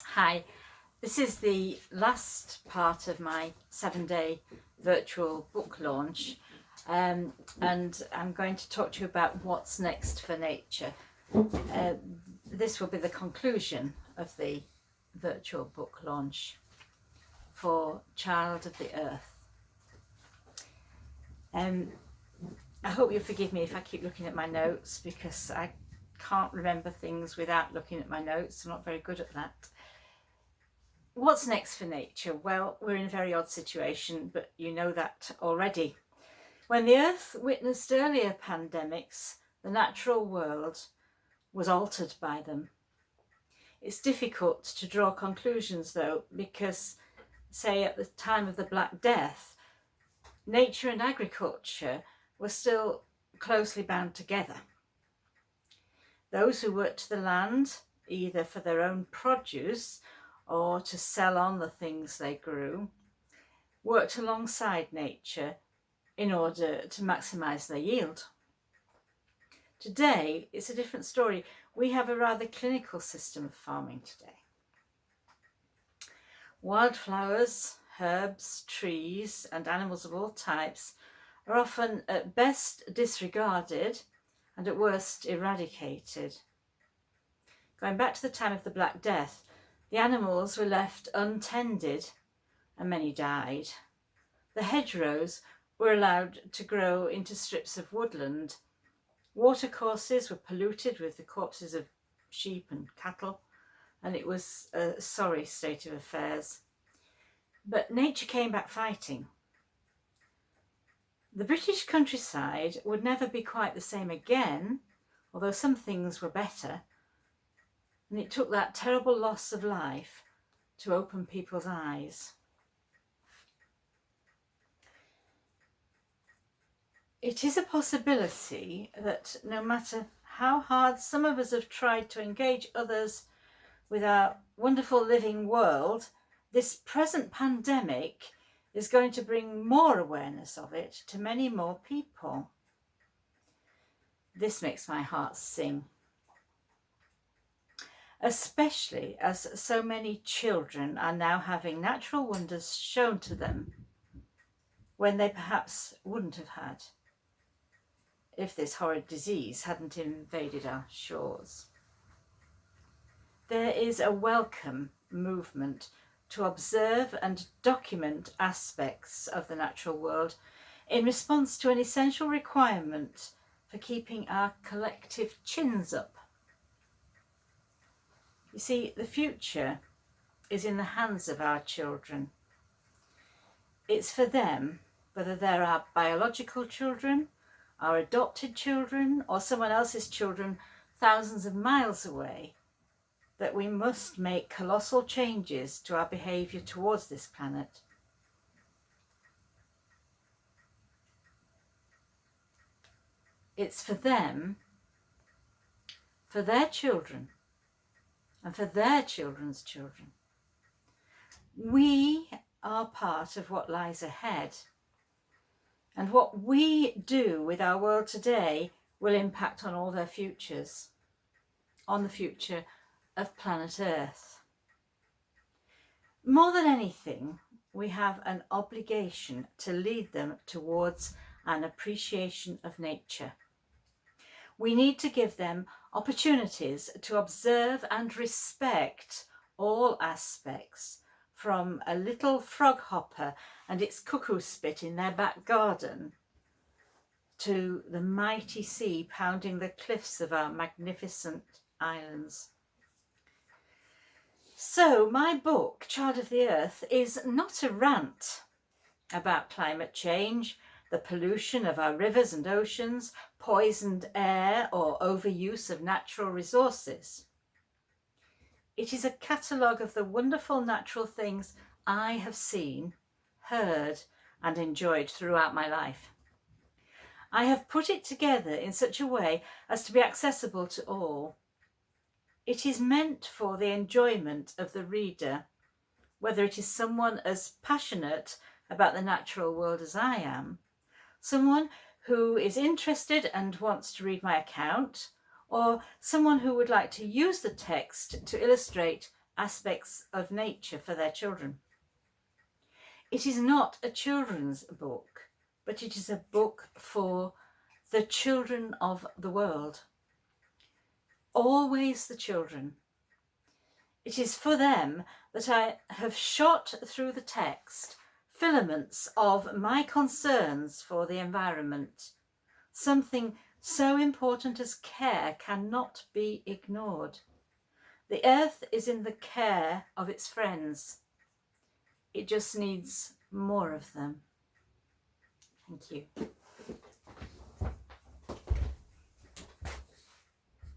Hi, this is the last part of my 7-day virtual book launch, and I'm going to talk to you about what's next for nature. Uh, this will be the conclusion of the virtual book launch for Child of the Earth. I hope you'll forgive me if I keep looking at my notes because I can't remember things without looking at my notes. I'm not very good at that. What's next for nature? Well, we're in a very odd situation, but you know that already. When the Earth witnessed earlier pandemics, the natural world was altered by them. It's difficult to draw conclusions though, because, say, at the time of the Black Death, nature and agriculture were still closely bound together. Those who worked the land, either for their own produce or to sell on the things they grew, worked alongside nature in order to maximise their yield. Today, it's a different story. We have a rather clinical system of farming today. Wildflowers, herbs, trees, and animals of all types are often at best disregarded and at worst eradicated. Going back to the time of the Black Death, the animals were left untended and many died. The hedgerows were allowed to grow into strips of woodland. Watercourses were polluted with the corpses of sheep and cattle, and it was a sorry state of affairs. But nature came back fighting. The British countryside would never be quite the same again, although some things were better, and it took that terrible loss of life to open people's eyes. It is a possibility that no matter how hard some of us have tried to engage others with our wonderful living world, this present pandemic is going to bring more awareness of it to many more people. This makes my heart sing, especially as so many children are now having natural wonders shown to them when they perhaps wouldn't have had if this horrid disease hadn't invaded our shores. There is a welcome movement to observe and document aspects of the natural world in response to an essential requirement for keeping our collective chins up. You see, the future is in the hands of our children. It's for them, whether they're our biological children, our adopted children, or someone else's children thousands of miles away, that we must make colossal changes to our behaviour towards this planet. It's for them, for their children, and for their children's children. We are part of what lies ahead, and what we do with our world today will impact on all their futures, on the future of planet Earth. More than anything, we have an obligation to lead them towards an appreciation of nature. We need to give them opportunities to observe and respect all aspects, from a little frog hopper and its cuckoo spit in their back garden to the mighty sea pounding the cliffs of our magnificent islands. So my book, Child of the Earth, is not a rant about climate change, the pollution of our rivers and oceans, poisoned air, or overuse of natural resources. It is a catalogue of the wonderful natural things I have seen, heard, and enjoyed throughout my life. I have put it together in such a way as to be accessible to all. It is meant for the enjoyment of the reader, whether it is someone as passionate about the natural world as I am, someone who is interested and wants to read my account, or someone who would like to use the text to illustrate aspects of nature for their children. It is not a children's book, but it is a book for the children of the world. Always the children. It is for them that I have shot through the text filaments of my concerns for the environment. Something so important as care cannot be ignored. The earth is in the care of its friends. It just needs more of them. Thank you.